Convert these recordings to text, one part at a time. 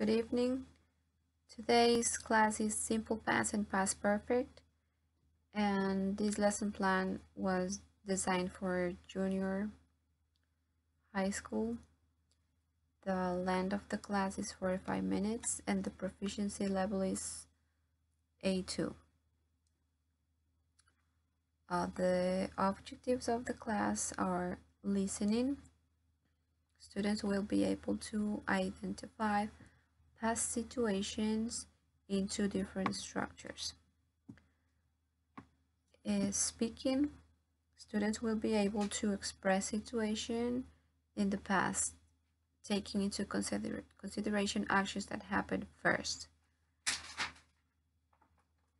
Good evening. Today's class is Simple Past and Past Perfect, and this lesson plan was designed for junior high school. The length of the class is 45 minutes, and the proficiency level is A2. The objectives of the class are listening. Students will be able to identify past situations into different structures. Speaking, students will be able to express situation in the past, taking into consideration actions that happened first.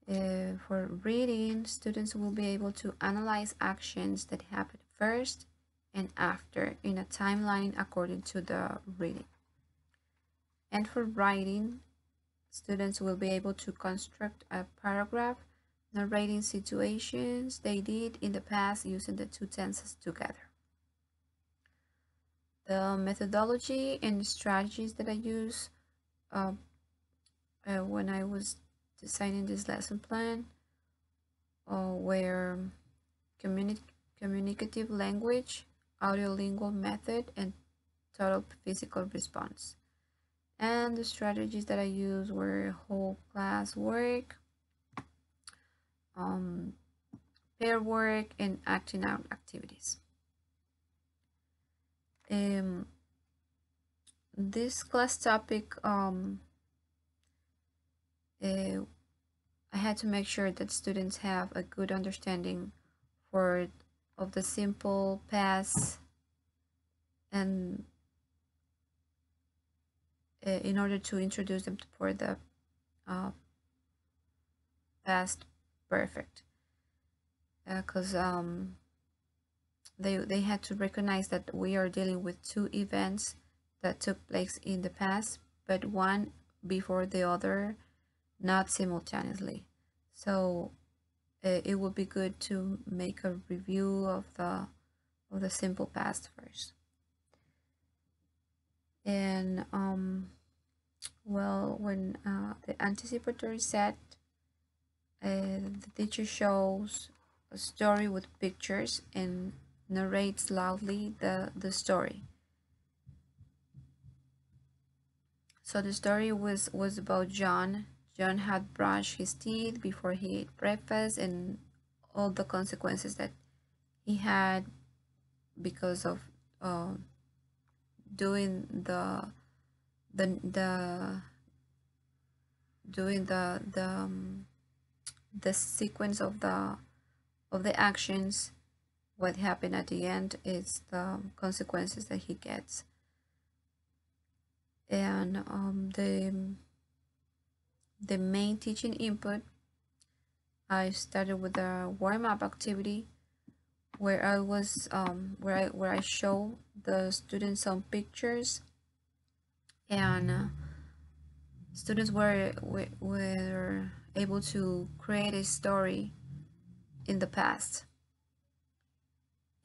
For reading, students will be able to analyze actions that happened first and after in a timeline according to the reading. And for writing, students will be able to construct a paragraph narrating situations they did in the past using the two tenses together. The methodology and strategies that I use when I was designing this lesson plan were communicative language, audiolingual method, and total physical response. And the strategies that I used were whole class work, pair work, and acting out activities. This class topic, I had to make sure that students have a good understanding of the simple past and in order to introduce them for the past perfect, because they had to recognize that we are dealing with two events that took place in the past, but one before the other, not simultaneously. So it would be good to make a review of the simple past first. And well, when the anticipatory set, the teacher shows a story with pictures and narrates loudly the story. So the story was about John. John had brushed his teeth before he ate breakfast and all the consequences that he had because of doing the doing the sequence of the actions. What happened at the end is the consequences that he gets. And the main teaching input, I started with a warm-up activity where I was where I show the students some pictures, and students were able to create a story in the past,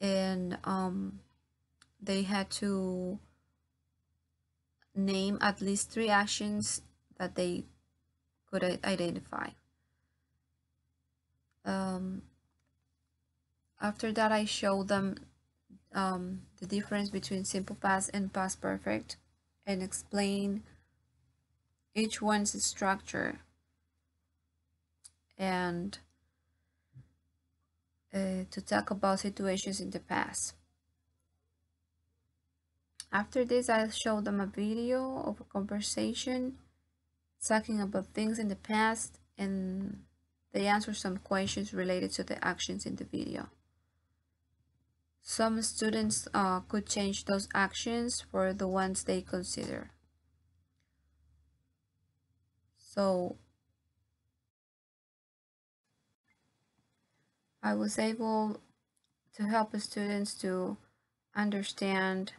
and they had to name at least three actions that they could identify. After that, I showed them the difference between simple past and past perfect and explain each one's structure and to talk about situations in the past. After this, I showed them a video of a conversation talking about things in the past, and they answered some questions related to the actions in the video. Some students could change those actions for the ones they consider. So I was able to help the students to understand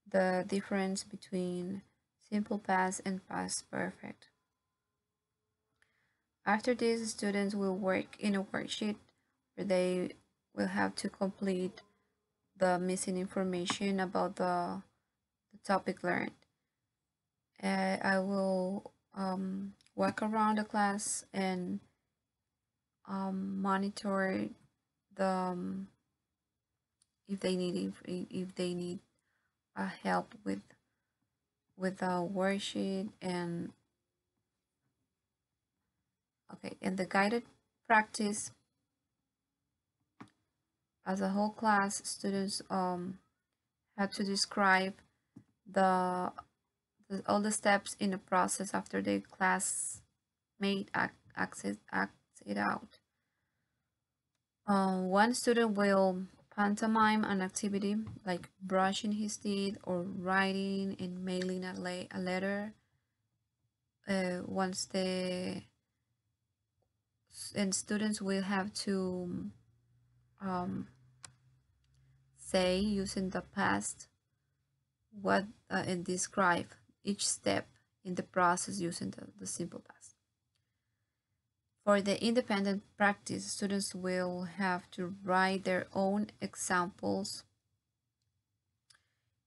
the difference between simple past and past perfect. After this, students will work in a worksheet where they will have to complete the missing information about the topic learned. I will walk around the class and monitor the if they need help with a worksheet. And okay, in the guided practice, as a whole class, students had to describe the, all the steps in the process after the classmate acts it out. One student will pantomime an activity like brushing his teeth or writing and mailing a letter. Once the and students will have to um, say using the past what and describe each step in the process using the simple past. For the independent practice, students will have to write their own examples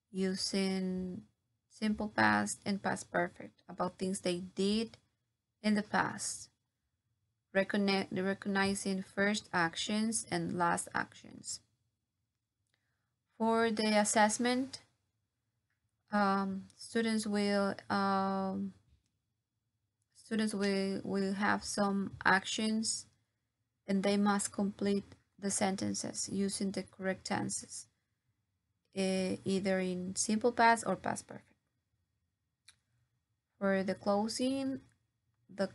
using simple past and past perfect about things they did in the past, recognizing first actions and last actions. For the assessment, students will have some actions and they must complete the sentences using the correct tenses, either in simple past or past perfect. For the closing, the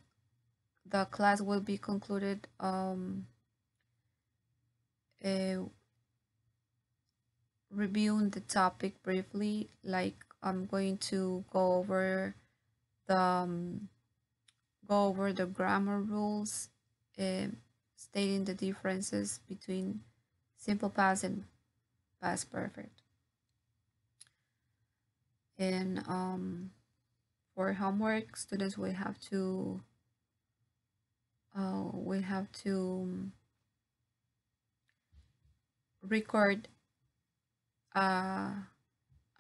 the class will be concluded uh, reviewing the topic briefly. Like I'm going to the um, go over the grammar rules, uh, stating the differences between simple past and past perfect. And for homework, students will have to record uh,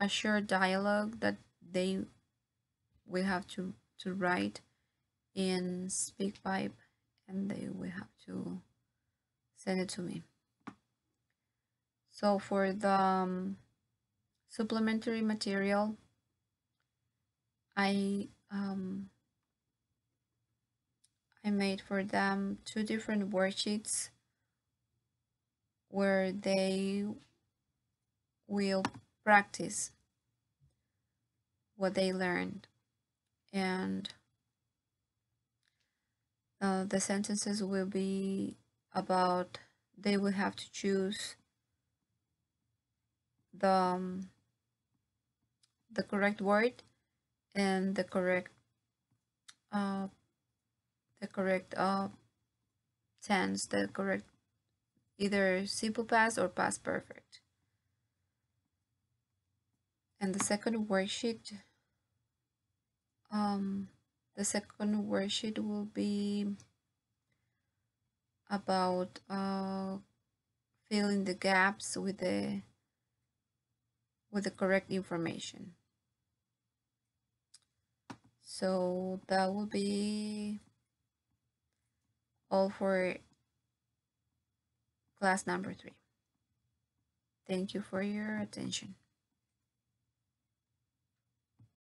a short dialogue that they will have to write in SpeakPipe, and they will have to send it to me. So for the supplementary material, I I made for them two different worksheets where they will practice what they learned, and the sentences will be about, they will have to choose the the correct word and uh, the correct tense, the correct either simple past or past perfect. And um, the second worksheet will be about filling the gaps with the correct information. So that will be all for class number 3. Thank you for your attention.